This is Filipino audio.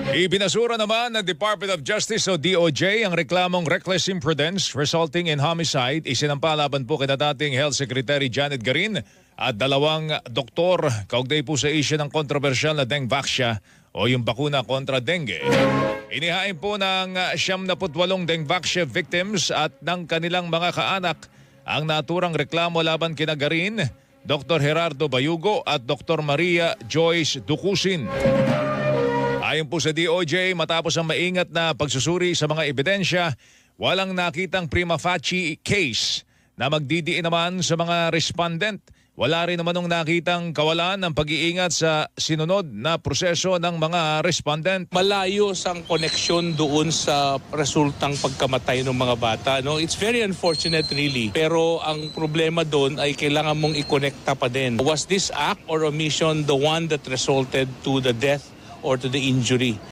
Ibinasura naman ng Department of Justice o DOJ ang reklamong reckless imprudence resulting in homicide. Isinampa laban po kina dating Health Secretary Janet Garin at dalawang doktor kaugnay po sa issue ng kontrobersyal na Dengvaxia o yung bakuna kontra dengue. Inihain po ng 78 Dengvaxia victims at ng kanilang mga kaanak ang naturang reklamo laban kina Garin, Dr. Gerardo Bayugo at Dr. Maria Joyce Ducusin. Ayon po sa DOJ, matapos ang maingat na pagsusuri sa mga ebidensya, walang nakitang prima facie case na magdidiin naman sa mga respondent. Wala rin naman nung nakitang kawalan ng pag-iingat sa sinunod na proseso ng mga respondent. Malayo ang koneksyon doon sa resultang pagkamatay ng mga bata. No? It's very unfortunate really. Pero ang problema doon ay kailangan mong i-connecta pa din. Was this act or omission the one that resulted to the death or to the injury?